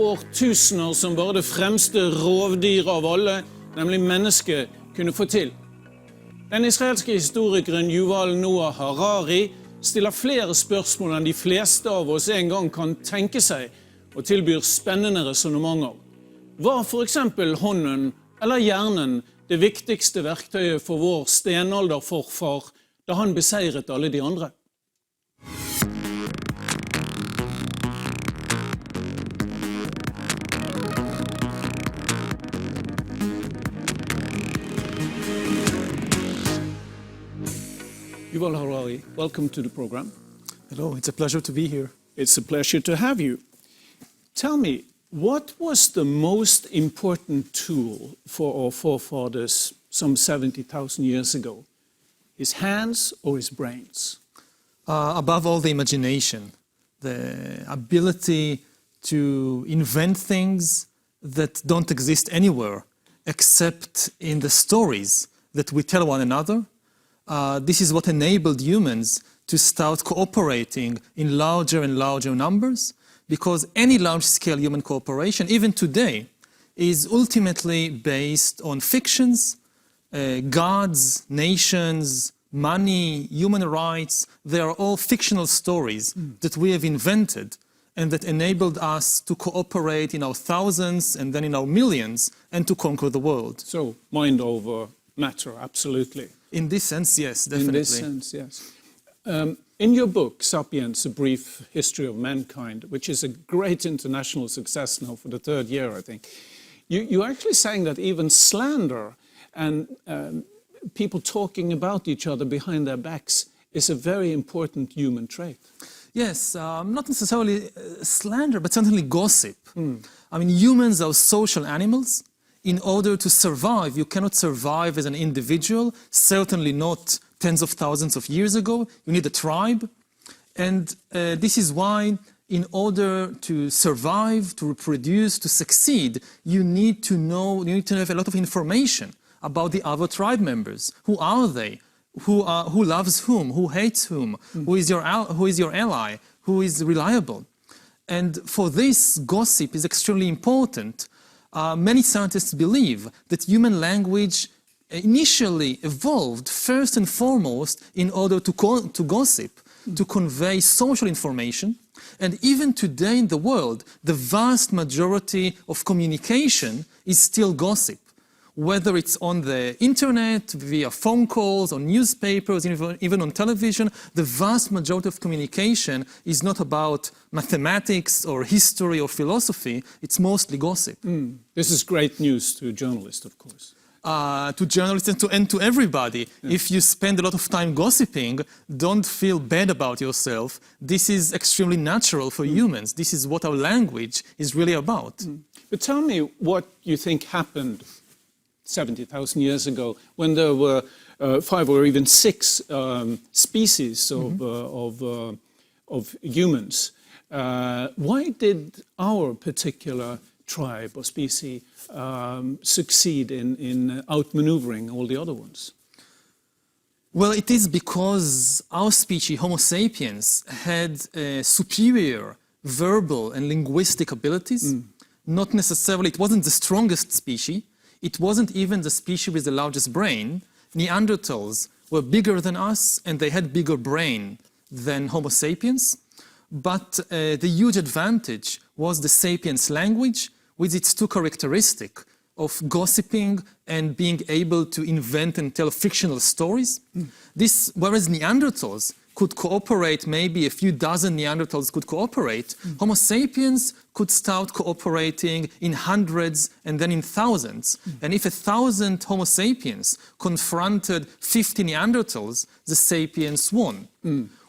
årtusener som bare det fremste rovdyr av alle, nemlig mennesket, kunne få til. Den israelske historikeren Yuval Harari stiller flere spørsmål enn de fleste av oss en gang kan tenke seg, og tilbyr spennende resonnementer. Var for eksempel hånden eller hjernen det viktigste verktøyet for vår stenalderforfar da han beseiret alle de andre? Yuval Harari, welcome to the program. Hello, it's a pleasure to be here. It's a pleasure to have you. Tell me, what was the most important tool for our forefathers some 70,000 years ago? His hands or his brains? Above all, the imagination, the ability to invent things that don't exist anywhere except in the stories that we tell one another. This is what enabled humans to start cooperating in larger and larger numbers, because any large-scale human cooperation, even today, is ultimately based on fictions, gods, nations, money, human rights. They are all fictional stories that we have invented and that enabled us to cooperate in our thousands and then in our millions and to conquer the world. So, mind over matter, absolutely. In this sense, yes, definitely. In this sense, yes. In your book, Sapiens, A Brief History of Mankind, which is a great international success now for the third year, I think, you're actually saying that even slander and people talking about each other behind their backs is a very important human trait. Yes, not necessarily slander, but certainly gossip. I mean, humans are social animals. In order to survive, you cannot survive as an individual, certainly not tens of thousands of years ago. You need a tribe. And this is why, in order to survive, to reproduce, to succeed, you need to have a lot of information about the other tribe members. Who are they? Who loves whom? Who hates whom? Who is your ally? Who is reliable? And for this, gossip is extremely important. Many scientists believe that human language initially evolved first and foremost in order to gossip, to convey social information. And even today in the world, the vast majority of communication is still gossip. Whether it's on the internet, via phone calls, on newspapers, even on television, the vast majority of communication is not about mathematics or history or philosophy, it's mostly gossip. This is great news to journalists, of course. To journalists and to everybody. Yeah. If you spend a lot of time gossiping, don't feel bad about yourself. This is extremely natural for humans. This is what our language is really about. But tell me what you think happened 70,000 years ago, when there were 5 or even 6 species of humans. Why did our particular tribe or species succeed in outmaneuvering all the other ones? Well, it is because our species, Homo sapiens, had superior verbal and linguistic abilities. Not necessarily, it wasn't the strongest species. It wasn't even the species with the largest brain. Neanderthals were bigger than us, and they had bigger brain than Homo sapiens. But the huge advantage was the sapiens language, with its 2 characteristics of gossiping and being able to invent and tell fictional stories. Whereas Neanderthals could cooperate, maybe a few dozen Neanderthals could cooperate, Homo sapiens could start cooperating in hundreds and then in thousands. And if 1,000 Homo sapiens confronted 50 Neanderthals, the sapiens won.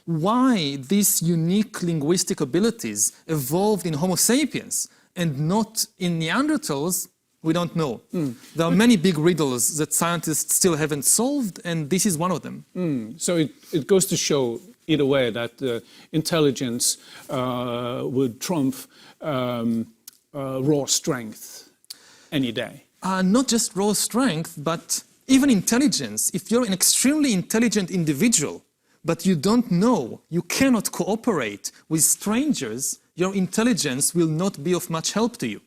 Why these unique linguistic abilities evolved in Homo sapiens and not in Neanderthals, we don't know. There are many big riddles that scientists still haven't solved, and this is one of them. So it goes to show, either way, that intelligence would trump raw strength any day. Not just raw strength, but even intelligence. If you're an extremely intelligent individual but you don't know, you cannot cooperate with strangers, your intelligence will not be of much help to you.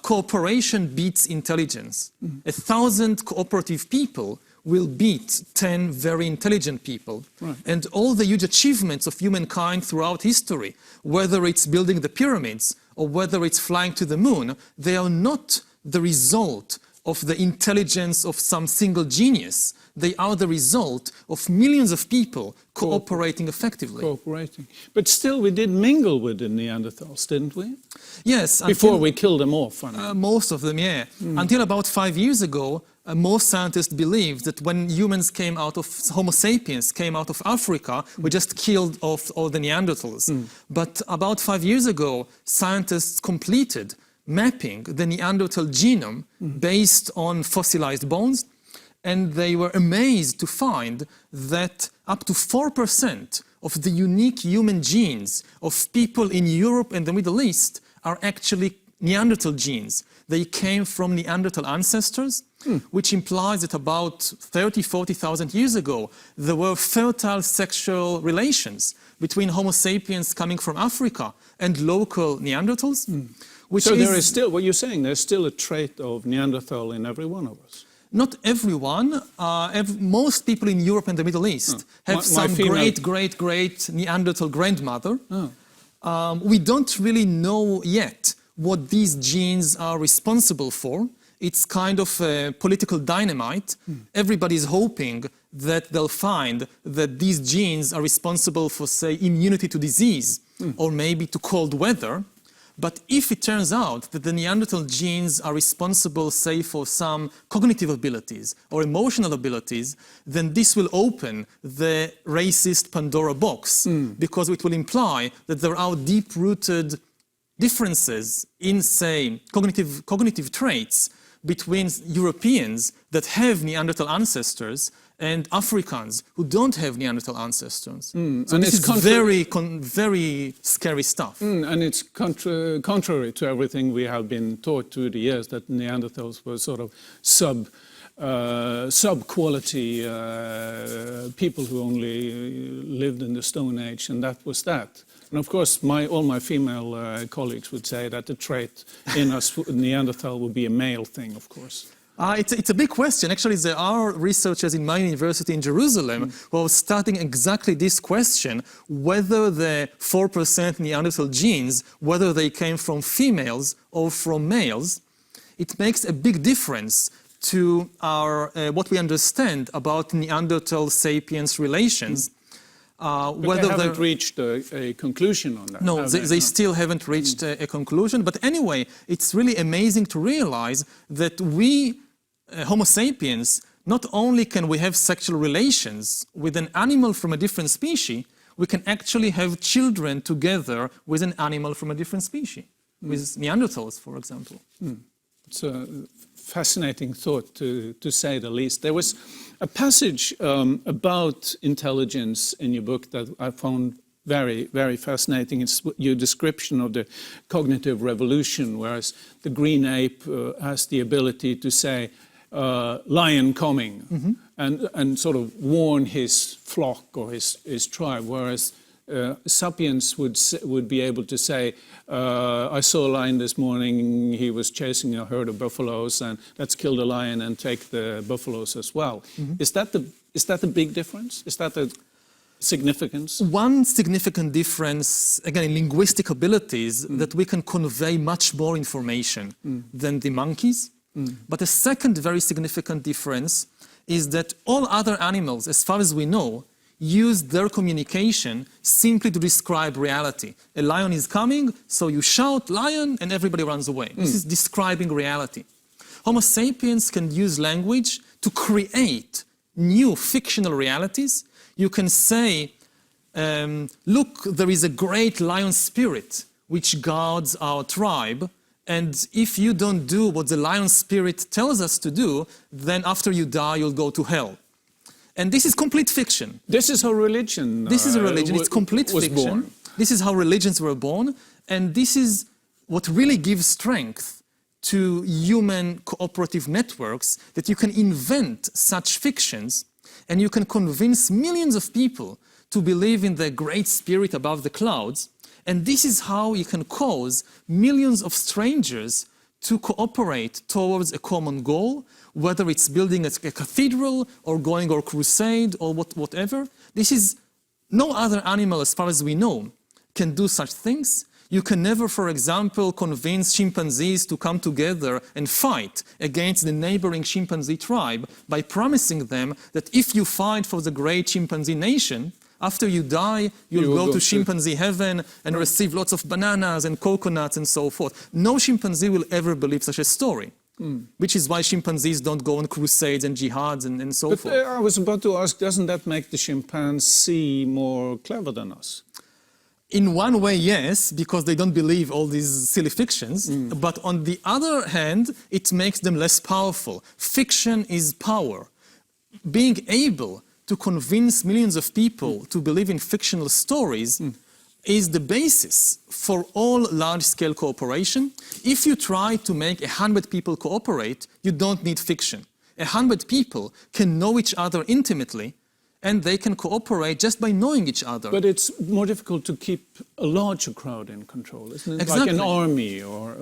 Cooperation beats intelligence. 1,000 cooperative people will beat 10 very intelligent people. Right. And all the huge achievements of humankind throughout history, whether it's building the pyramids or whether it's flying to the moon, they are not the result of the intelligence of some single genius. They are the result of millions of people cooperating effectively. Cooperating. But still, we did mingle with the Neanderthals, didn't we? Yes. Before we killed them off. Most of them, yeah. Until about 5 years ago, most scientists believed that when humans came out of, Homo sapiens came out of Africa, we just killed off all the Neanderthals. But about 5 years ago, scientists completed mapping the Neanderthal genome based on fossilized bones, and they were amazed to find that up to 4% of the unique human genes of people in Europe and the Middle East are actually Neanderthal genes. They came from Neanderthal ancestors, which implies that about 30, 40,000 years ago, there were fertile sexual relations between Homo sapiens coming from Africa and local Neanderthals. So there is still, what you're saying, there's still a trait of Neanderthal in every one of us. Not everyone. Most people in Europe and the Middle East have some great Neanderthal grandmother. We don't really know yet what these genes are responsible for. It's kind of political dynamite. Everybody's hoping that they'll find that these genes are responsible for, say, immunity to disease or maybe to cold weather. But if it turns out that the Neanderthal genes are responsible, say, for some cognitive abilities or emotional abilities, then this will open the racist Pandora box, because it will imply that there are deep-rooted differences in, say, cognitive traits between Europeans that have Neanderthal ancestors and Africans who don't have Neanderthal ancestors. So and this it's is very scary stuff. And it's contrary to everything we have been taught through the years, that Neanderthals were sort of sub-quality people who only lived in the Stone Age, and that was that. And of course, all my female colleagues would say that the trait in us, Neanderthal, would be a male thing, of course. It's a big question. Actually, there are researchers in my university in Jerusalem who are studying exactly this question, whether the 4% Neanderthal genes, whether they came from females or from males. It makes a big difference to our what we understand about Neanderthal sapiens relations. But they haven't reached a conclusion on that. No, they still haven't reached a conclusion. But anyway, it's really amazing to realize that we, Homo sapiens, not only can we have sexual relations with an animal from a different species, we can actually have children together with an animal from a different species, with Neanderthals, for example. It's a fascinating thought, to say the least. There was a passage about intelligence in your book that I found very, very fascinating. It's your description of the cognitive revolution, whereas the green ape has the ability to say, lion coming, and sort of warn his flock or his tribe, whereas sapiens would be able to say, I saw a lion this morning, he was chasing a herd of buffaloes, and let's kill the lion and take the buffaloes as well. Is that the big difference? Is that the significance? One significant difference, again, in linguistic abilities, that we can convey much more information than the monkeys. But a second very significant difference is that all other animals, as far as we know, use their communication simply to describe reality. A lion is coming, so you shout, lion, and everybody runs away. This is describing reality. Homo sapiens can use language to create new fictional realities. You can say, look, there is a great lion spirit which guards our tribe, and if you don't do what the lion spirit tells us to do, then after you die, you'll go to hell. And this is complete fiction. This is how religion This is a religion, it's complete fiction. Born. This is how religions were born, and this is what really gives strength to human cooperative networks, that you can invent such fictions, and you can convince millions of people to believe in the great spirit above the clouds, and this is how you can cause millions of strangers to cooperate towards a common goal, whether it's building a cathedral or going on a crusade or whatever. This is no other animal, as far as we know, can do such things. You can never, for example, convince chimpanzees to come together and fight against the neighboring chimpanzee tribe by promising them that if you fight for the great chimpanzee nation, after you die, you'll go to chimpanzee heaven and receive lots of bananas and coconuts and so forth. No chimpanzee will ever believe such a story, which is why chimpanzees don't go on crusades and jihads and so forth. I was about to ask, doesn't that make the chimpanzee more clever than us? In one way, yes, because they don't believe all these silly fictions. But on the other hand, it makes them less powerful. Fiction is power. Being able to convince millions of people to believe in fictional stories is the basis for all large-scale cooperation. If you try to make 100 people cooperate, you don't need fiction. 100 people can know each other intimately, and they can cooperate just by knowing each other. But it's more difficult to keep a larger crowd in control, isn't it? Exactly. Like an army or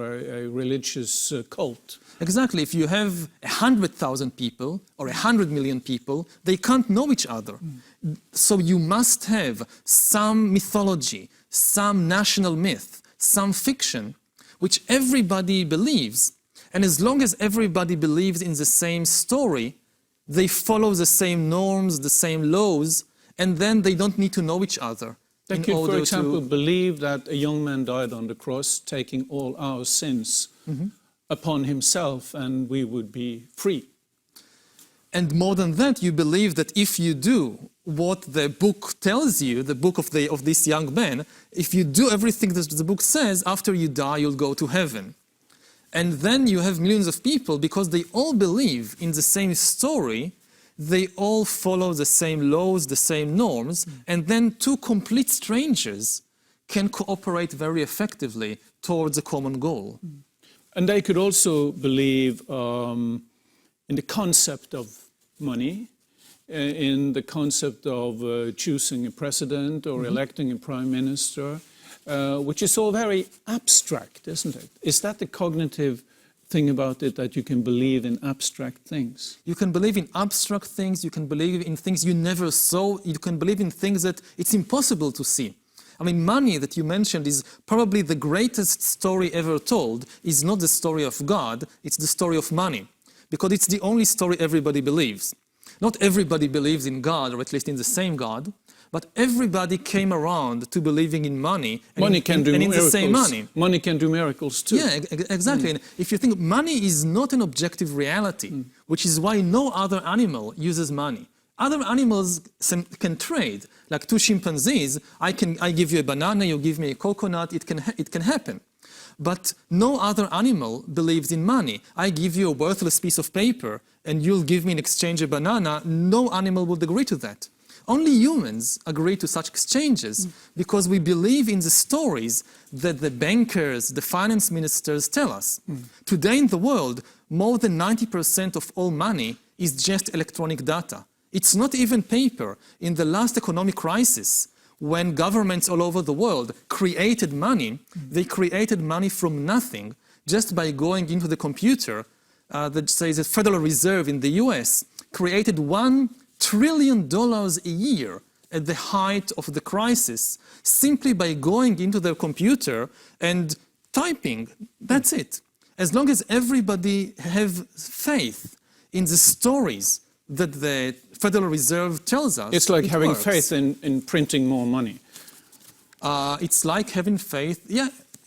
a religious cult. Exactly. If you have 100,000 people or 100 million people, they can't know each other. So you must have some mythology, some national myth, some fiction, which everybody believes. And as long as everybody believes in the same story, they follow the same norms, the same laws, and then they don't need to know each other. They could, for example, believe that a young man died on the cross, taking all our sins upon himself, and we would be free. And more than that, you believe that if you do what the book tells you, the book of this young man, if you do everything that the book says, after you die, you'll go to heaven. And then you have millions of people, because they all believe in the same story, they all follow the same laws, the same norms, and then two complete strangers can cooperate very effectively towards a common goal. And they could also believe in the concept of money, in the concept of choosing a president or electing a prime minister, which is all very abstract, isn't it? Is that the cognitive thing about it, that you can believe in abstract things? You can believe in abstract things, you can believe in things you never saw, you can believe in things that it's impossible to see. I mean, money that you mentioned is probably the greatest story ever told. Is not the story of God, it's the story of money. Because it's the only story everybody believes. Not everybody believes in God, or at least in the same God, but everybody came around to believing in money and, money can do and in miracles. the same money. Money can do miracles too. Yeah, exactly. And if you think money is not an objective reality, which is why no other animal uses money. Other animals can trade, like two chimpanzees. I give you a banana, you give me a coconut. It can happen. But no other animal believes in money. I give you a worthless piece of paper, and you'll give me in exchange a banana. No animal would agree to that. Only humans agree to such exchanges because we believe in the stories that the bankers, the finance ministers tell us. Today in the world, more than 90% of all money is just electronic data. It's not even paper. In the last economic crisis, when governments all over the world created money, they created money from nothing just by going into the computer. That says the Federal Reserve in the US created $1 trillion a year at the height of the crisis, simply by going into their computer and typing. That's it. As long as everybody have faith in the stories that the Federal Reserve tells us, it's like having works. faith in printing more money. It's like having faith,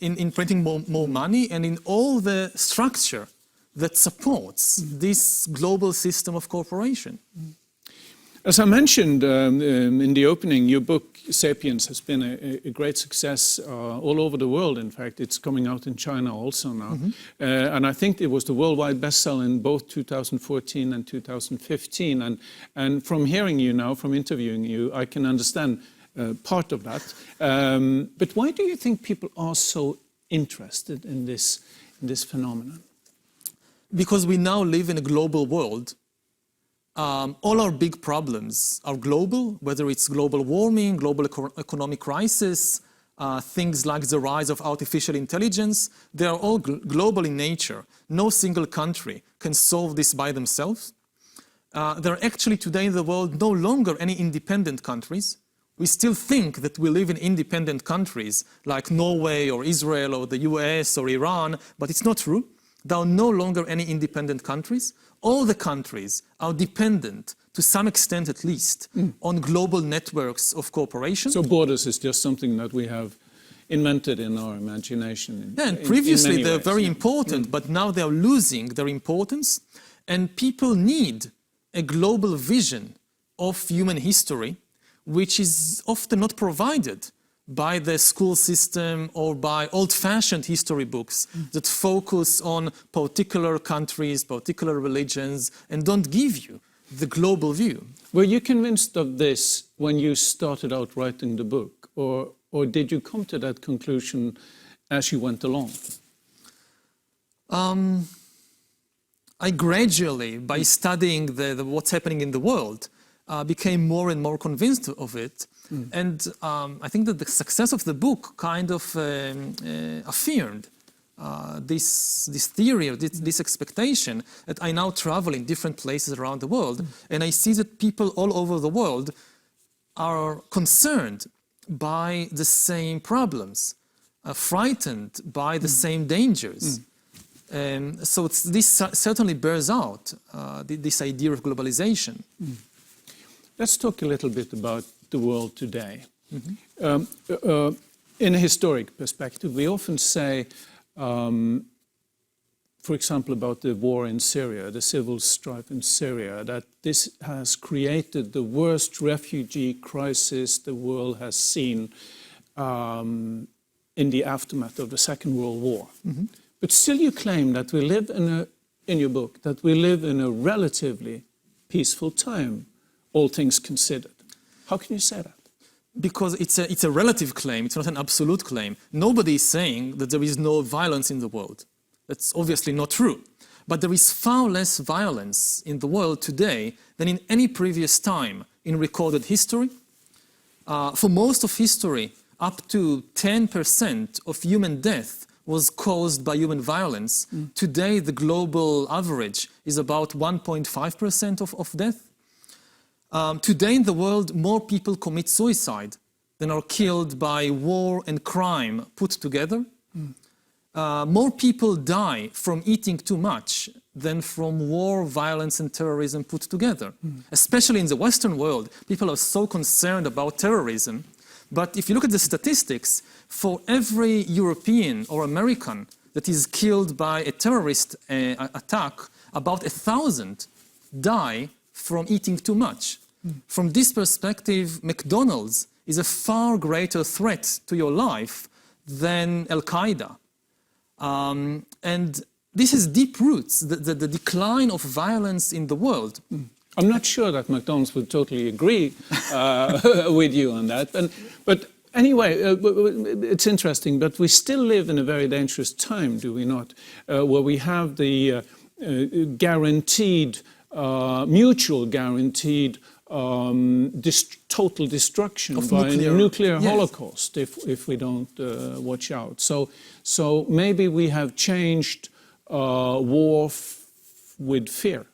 in printing more money and in all the structure that supports this global system of cooperation. As I mentioned in the opening, your book, Sapiens, has been a great success all over the world. In fact, it's coming out in China also now. And I think it was the worldwide bestseller in both 2014 and 2015. And from hearing you now, from interviewing you, I can understand part of that. But why do you think people are so interested in this phenomenon? Because we now live in a global world. all our big problems are global, whether it's global warming, global economic crisis, things like the rise of artificial intelligence. They are all global in nature. No single country can solve this by themselves. There are actually today in the world no longer any independent countries. We still think that we live in independent countries like Norway or Israel or the US or Iran, but it's not true. There are no longer any independent countries. All the countries are dependent, to some extent at least, on global networks of cooperation. So borders is just something that we have invented in our imagination. And previously they're very important, but now they're losing their importance. And people need a global vision of human history, which is often not provided by the school system or by old-fashioned history books that focus on particular countries, particular religions, and don't give you the global view. Were you convinced of this when you started out writing the book, or did you come to that conclusion as you went along? I gradually, by studying what's happening in the world, became more and more convinced of it. And I think that the success of the book kind of affirmed this theory, or this expectation that I now travel in different places around the world, and I see that people all over the world are concerned by the same problems, frightened by the same dangers. So this certainly bears out this idea of globalization. Let's talk a little bit about the world today. In a historic perspective, we often say, for example, about the war in Syria, the civil strife in Syria, that this has created the worst refugee crisis the world has seen in the aftermath of the Second World War. But still you claim that we live in your book, that we live in a relatively peaceful time, all things considered. How can you say that? Because it's a relative claim, it's not an absolute claim. Nobody is saying that there is no violence in the world. That's obviously not true. But there is far less violence in the world today than in any previous time in recorded history. For most of history, up to 10% of human death was caused by human violence. Today, the global average is about 1.5% of death. Today in the world, more people commit suicide than are killed by war and crime put together. More people die from eating too much than from war, violence, and terrorism put together. Especially in the Western world, people are so concerned about terrorism. But if you look at the statistics, for every European or American that is killed by a terrorist attack, about 1,000 die from eating too much. From this perspective, McDonald's is a far greater threat to your life than Al-Qaeda. And this has deep roots, the decline of violence in the world. I'm not sure that McDonald's would totally agree with you on that. But anyway, it's interesting, but we still live in a very dangerous time, do we not? Where we have the guaranteed, mutual guaranteed total destruction by a nuclear holocaust if we don't watch out. So maybe we have changed war with fear.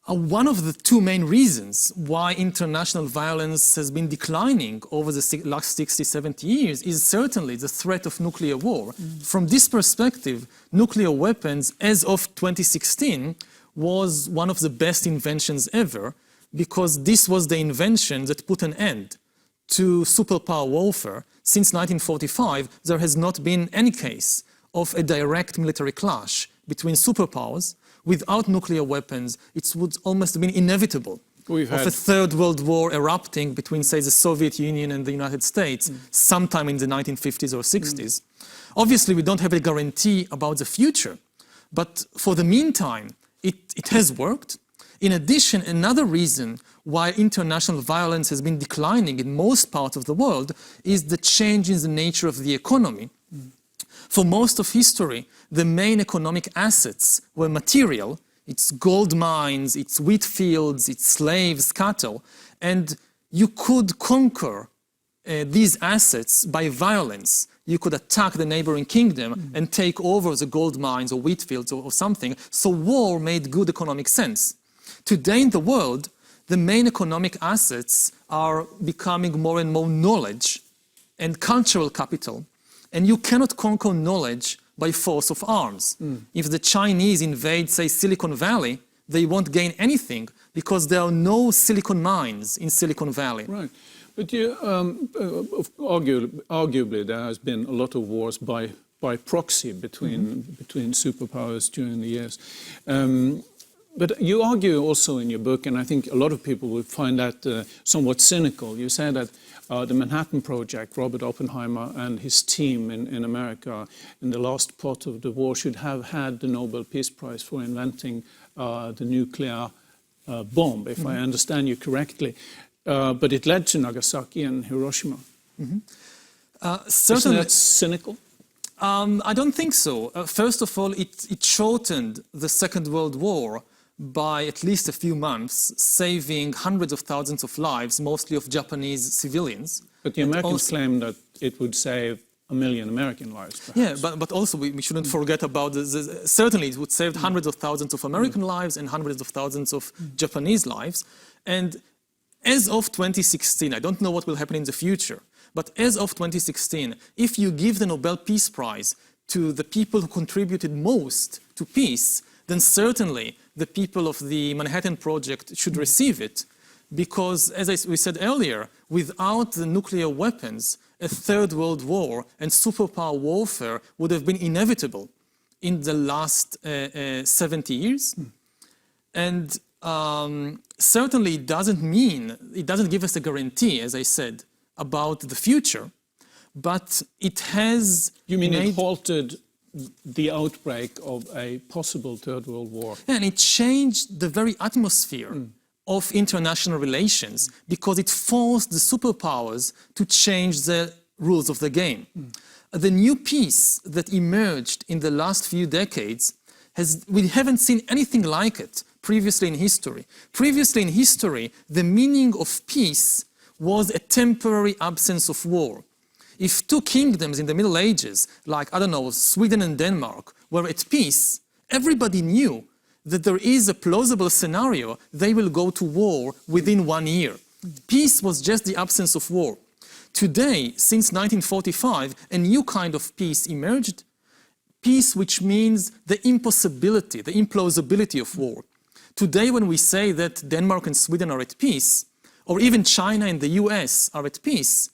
One of the two main reasons why international violence has been declining over the last 60, 70 years is certainly the threat of nuclear war. From this perspective, nuclear weapons as of 2016 was one of the best inventions ever, because this was the invention that put an end to superpower warfare. Since 1945, there has not been any case of a direct military clash between superpowers. Without nuclear weapons, it would almost have been inevitable of a third world war erupting between, say, the Soviet Union and the United States sometime in the 1950s or 60s. Obviously, we don't have a guarantee about the future, but for the meantime, it has worked. In addition, another reason why international violence has been declining in most parts of the world is the change in the nature of the economy. For most of history, the main economic assets were material, its gold mines, its wheat fields, its slaves, cattle, and you could conquer these assets by violence. You could attack the neighboring kingdom and take over the gold mines or wheat fields or something. So war made good economic sense. Today in the world, the main economic assets are becoming more and more knowledge and cultural capital. And you cannot conquer knowledge by force of arms. If the Chinese invade, say, Silicon Valley, they won't gain anything because there are no silicon mines in Silicon Valley. Right. But you, arguably, there has been a lot of wars by proxy between superpowers during the years. But you argue also in your book, and I think a lot of people would find that somewhat cynical. You say that the Manhattan Project, Robert Oppenheimer and his team in America in the last part of the war should have had the Nobel Peace Prize for inventing the nuclear bomb, if I understand you correctly. But it led to Nagasaki and Hiroshima. Isn't that cynical? I don't think so. First of all, it shortened the Second World War by at least a few months, saving hundreds of thousands of lives, mostly of Japanese civilians. But the Americans claim that it would save 1 million American lives, perhaps. Yeah, but also we shouldn't forget about certainly it would save hundreds of thousands of American lives and hundreds of thousands of Japanese lives. And as of 2016, I don't know what will happen in the future, but as of 2016, if you give the Nobel Peace Prize to the people who contributed most to peace, then certainly the people of the Manhattan Project should receive it, because, as we said earlier, without the nuclear weapons, a third world war and superpower warfare would have been inevitable in the last 70 years. And certainly it doesn't give us a guarantee, as I said, about the future, but it has... You mean it halted the outbreak of a possible Third World War? And it changed the very atmosphere of international relations because it forced the superpowers to change the rules of the game. The new peace that emerged in the last few decades, we haven't seen anything like it previously in history. Previously in history, the meaning of peace was a temporary absence of war. If two kingdoms in the Middle Ages, like, I don't know, Sweden and Denmark, were at peace, everybody knew that there is a plausible scenario they will go to war within 1 year. Peace was just the absence of war. Today, since 1945, a new kind of peace emerged. Peace which means the impossibility, the implausibility of war. Today, when we say that Denmark and Sweden are at peace, or even China and the US are at peace,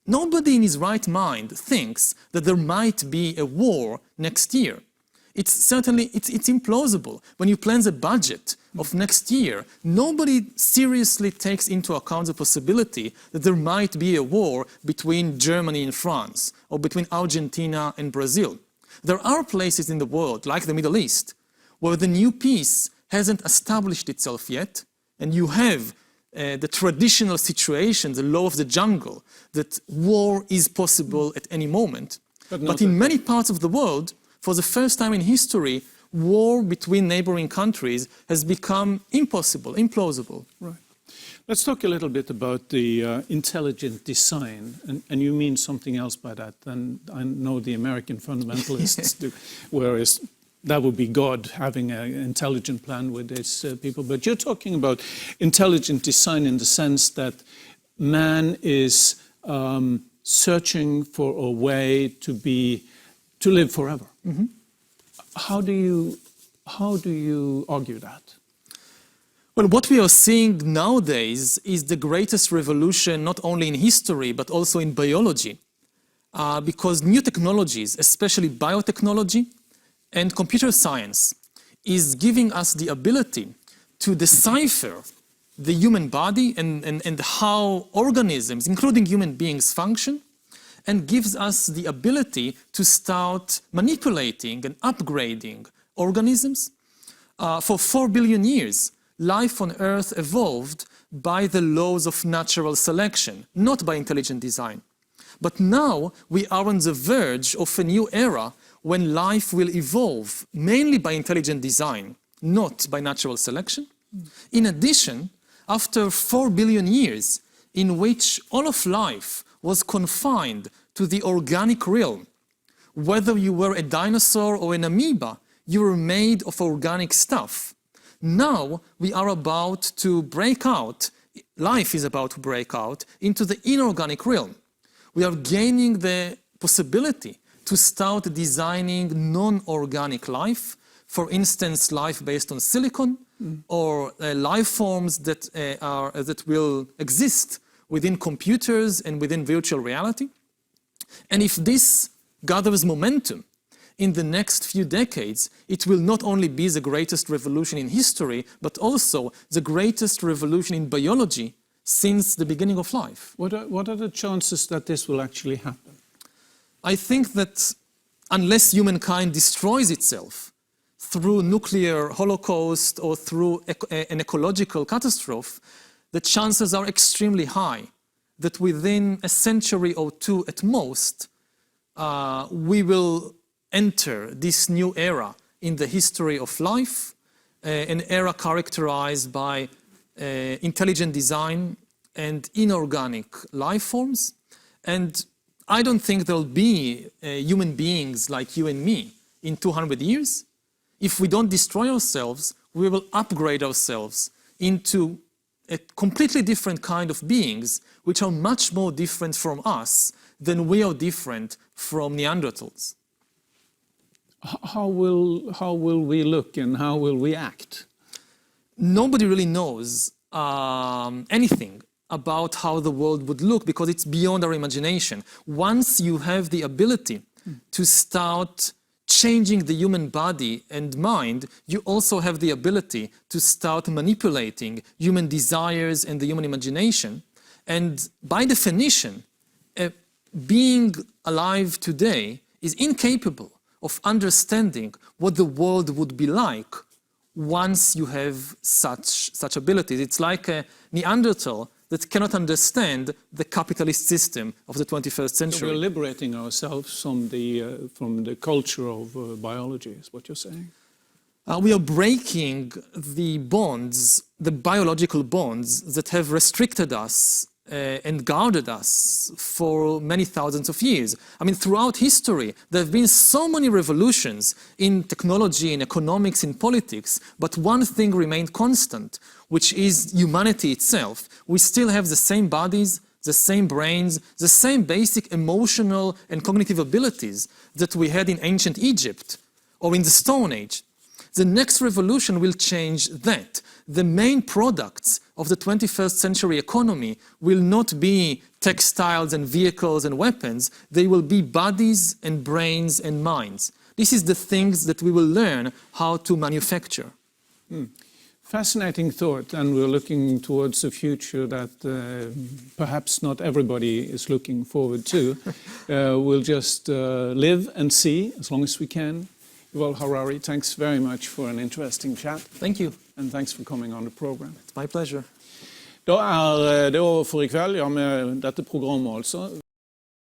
nobody in his right mind thinks that there might be a war next year. It's certainly, it's implausible. When you plan the budget of next year, nobody seriously takes into account the possibility that there might be a war between Germany and France, or between Argentina and Brazil. There are places in the world, like the Middle East, where the new peace hasn't established itself yet, and you have the traditional situation, the law of the jungle, that war is possible at any moment. But in many parts of the world, for the first time in history, war between neighboring countries has become impossible, implausible. Right. Let's talk a little bit about the intelligent design, and you mean something else by that than I know the American fundamentalists do, whereas that would be God having an intelligent plan with his people. But you're talking about intelligent design in the sense that man is searching for a way to live forever. How do you argue that? Well, what we are seeing nowadays is the greatest revolution not only in history but also in biology, because new technologies, especially biotechnology and computer science, is giving us the ability to decipher the human body and how organisms, including human beings, function, and gives us the ability to start manipulating and upgrading organisms. For 4 billion years, life on Earth evolved by the laws of natural selection, not by intelligent design. But now we are on the verge of a new era when life will evolve mainly by intelligent design. not by natural selection. In addition, after 4 billion years in which all of life was confined to the organic realm, whether you were a dinosaur or an amoeba, you were made of organic stuff. Now we are about to break out, life is about to break out into the inorganic realm. We are gaining the possibility to start designing non-organic life, for instance, life based on silicon, or life forms that will exist within computers and within virtual reality. And if this gathers momentum in the next few decades, it will not only be the greatest revolution in history, but also the greatest revolution in biology since the beginning of life. What are the chances that this will actually happen? I think that unless humankind destroys itself through nuclear holocaust or through an ecological catastrophe, the chances are extremely high that within a century or two at most, we will enter this new era in the history of life, an era characterized by intelligent design and inorganic life forms. And I don't think there'll be human beings like you and me in 200 years. If we don't destroy ourselves, we will upgrade ourselves into a completely different kind of beings, which are much more different from us than we are different from Neanderthals. How will we look and how will we act? Nobody really knows anything about how the world would look because it's beyond our imagination. Once you have the ability to start changing the human body and mind, you also have the ability to start manipulating human desires and the human imagination. And by definition, being alive today is incapable of understanding what the world would be like once you have such abilities. It's like a Neanderthal that cannot understand the capitalist system of the 21st century. So we're liberating ourselves from the culture of biology, is what you're saying? We are breaking the bonds, the biological bonds that have restricted us and guarded us for many thousands of years. I mean, throughout history, there have been so many revolutions in technology, in economics, in politics, but one thing remained constant, which is humanity itself. We still have the same bodies, the same brains, the same basic emotional and cognitive abilities that we had in ancient Egypt or in the Stone Age. The next revolution will change that. The main products of the 21st century economy will not be textiles and vehicles and weapons. They will be bodies and brains and minds. This is the things that we will learn how to manufacture. Fascinating thought, and we're looking towards a future that perhaps not everybody is looking forward to. We'll just live and see as long as we can. Yuval Harari, thanks very much for an interesting chat. Thank you. And thanks for coming on the program. It's my pleasure. Da det over for i kveld, ja, med dette programmet altså.